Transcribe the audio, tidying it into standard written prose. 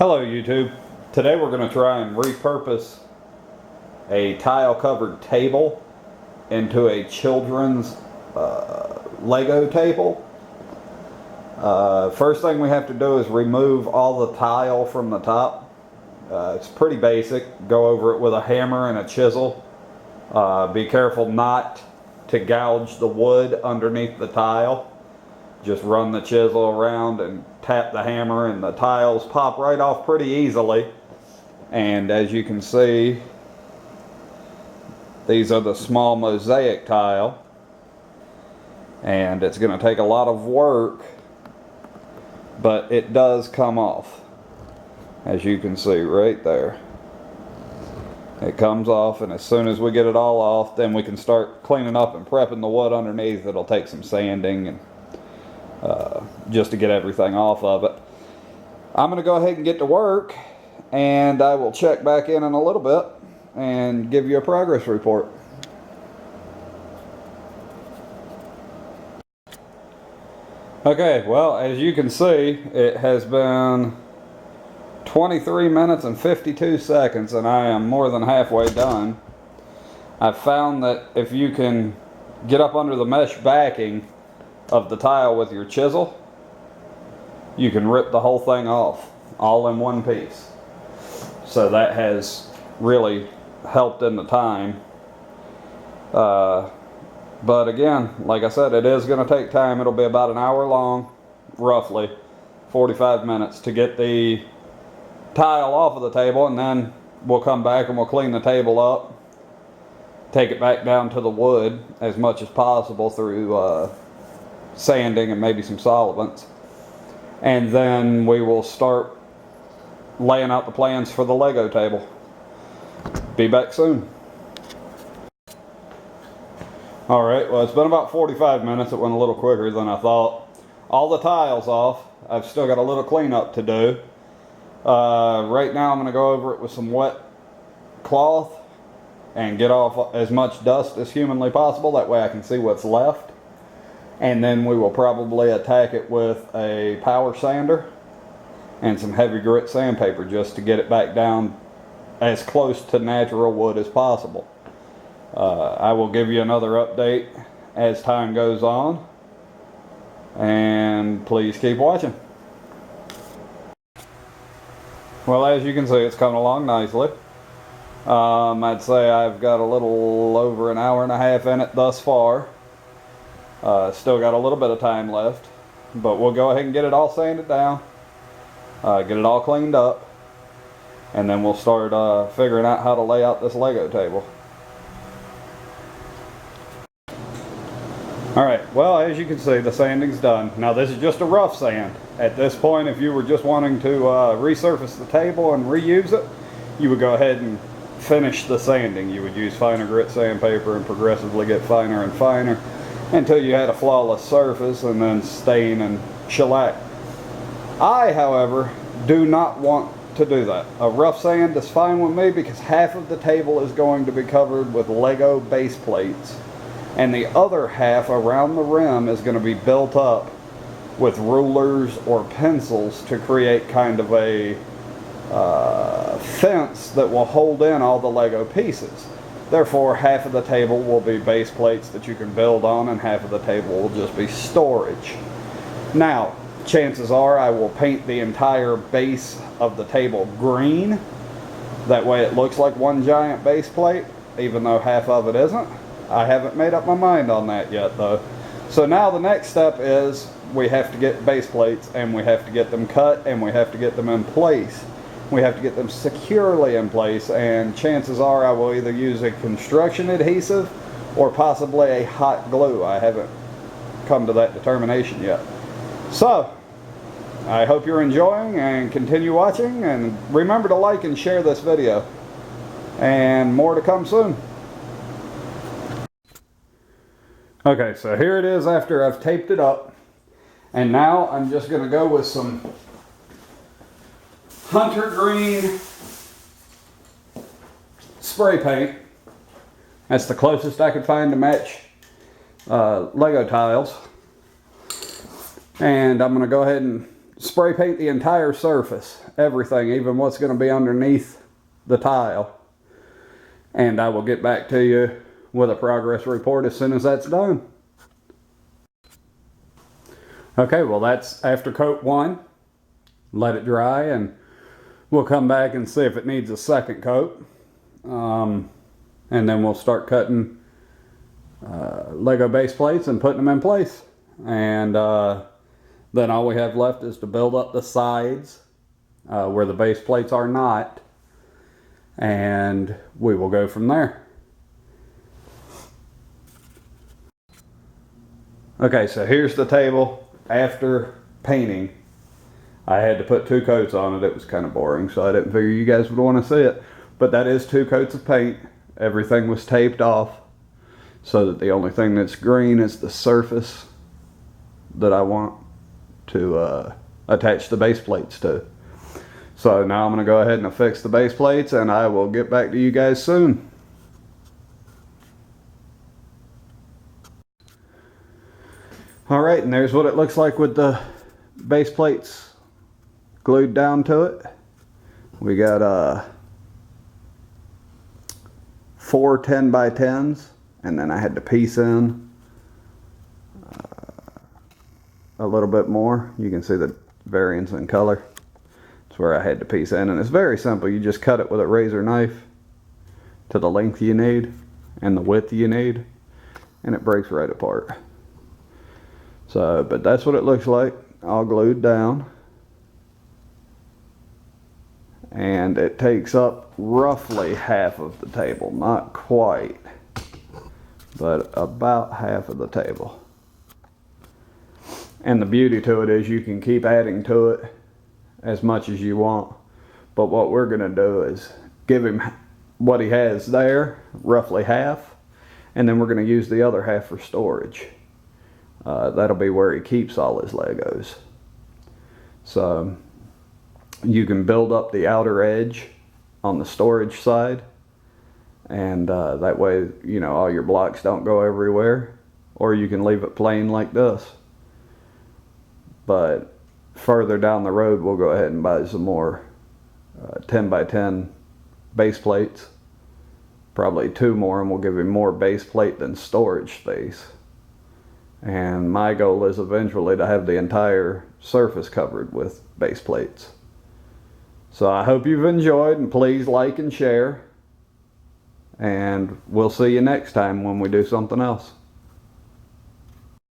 Hello YouTube. Today we're going to try and repurpose a tile covered table into a children's Lego table. First thing we have to do is remove all the tile from the top. It's pretty basic. Go over it with a hammer and a chisel. Be careful not to gouge the wood underneath the tile. Just run the chisel around and tap the hammer and the tiles pop right off pretty easily. And as you can see, these are the small mosaic tile. And it's going to take a lot of work, but it does come off. As you can see right there. It comes off, and as soon as we get it all off, then we can start cleaning up and prepping the wood underneath. It'll take some sanding and just to get everything off of it. I'm going to go ahead and get to work, and I will check back in a little bit and give you a progress report. Okay, well, as you can see, it has been 23 minutes and 52 seconds, and I am more than halfway done. I've found that if you can get up under the mesh backing of the tile with your chisel, you can rip the whole thing off all in one piece. So that has really helped in the time. But again, like I said, it is going to take time. It'll be about an hour long, roughly 45 minutes to get the tile off of the table, and then we'll come back and we'll clean the table up, take it back down to the wood as much as possible through sanding and maybe some solvents, and then we will start laying out the plans for the Lego table. Be back soon. Alright, well, it's been about 45 minutes. It went a little quicker than I thought. All the tiles off. I've still got a little cleanup to do. Right now I'm going to go over it with some wet cloth and get off as much dust as humanly possible. That way I can see what's left. And then we will probably attack it with a power sander and some heavy grit sandpaper just to get it back down as close to natural wood as possible. I will give you another update as time goes on, and please keep watching. Well, as you can see, it's coming along nicely. I'd say I've got a little over an hour and a half in it thus far. Still got a little bit of time left, but we'll go ahead and get it all sanded down, get it all cleaned up, and then we'll start figuring out how to lay out this Lego table. Alright, well, as you can see, the sanding's done. Now, this is just a rough sand. At this point, if you were just wanting to resurface the table and reuse it, you would go ahead and finish the sanding. You would use finer grit sandpaper and progressively get finer and finer until you had a flawless surface, and then stain and shellac. I, however, do not want to do that. A rough sand is fine with me because half of the table is going to be covered with Lego base plates, and the other half around the rim is going to be built up with rulers or pencils to create kind of a fence that will hold in all the Lego pieces. Therefore, half of the table will be base plates that you can build on, and half of the table will just be storage. Now, chances are I will paint the entire base of the table green. That way it looks like one giant base plate, even though half of it isn't. I haven't made up my mind on that yet, though. So now the next step is we have to get base plates, and we have to get them cut, and we have to get them in place. We have to get them securely in place, and chances are I will either use a construction adhesive or possibly a hot glue. I haven't come to that determination yet. So, I hope you're enjoying, and continue watching, and remember to like and share this video. And more to come soon. Okay, so here it is after I've taped it up, and now I'm just going to go with some hunter green spray paint. That's the closest I could find to match Lego tiles. And I'm going to go ahead and spray paint the entire surface, everything, even what's going to be underneath the tile. And I will get back to you with a progress report as soon as that's done. Okay, well that's after coat 1. Let it dry and we'll come back and see if it needs a second coat. And then we'll start cutting Lego base plates and putting them in place. And then all we have left is to build up the sides where the base plates are not. And we will go from there. Okay, so here's the table after painting. I had to put 2 coats on it. It was kind of boring, so I didn't figure you guys would want to see it. But that is 2 coats of paint. Everything was taped off so that the only thing that's green is the surface that I want to attach the base plates to. So now I'm going to go ahead and affix the base plates, and I will get back to you guys soon. Alright, and there's what it looks like with the base plates glued down to it. We got 4 10x10s, and then I had to piece in a little bit more. You can see the variance in color. That's where I had to piece in, and it's very simple. You just cut it with a razor knife to the length you need and the width you need, and it breaks right apart. So, but that's what it looks like, all glued down. And it takes up roughly half of the table, not quite, but about half of the table. And the beauty to it is you can keep adding to it as much as you want. But what we're going to do is give him what he has there, roughly half, and then we're going to use the other half for storage. That'll be where he keeps all his Legos. So you can build up the outer edge on the storage side, and that way, you know, all your blocks don't go everywhere, or you can leave it plain like this. But further down the road, we'll go ahead and buy some more 10x10 base plates, probably 2 more, and we'll give him more base plate than storage space. And my goal is eventually to have the entire surface covered with base plates. So I hope you've enjoyed, and please like and share. And we'll see you next time when we do something else.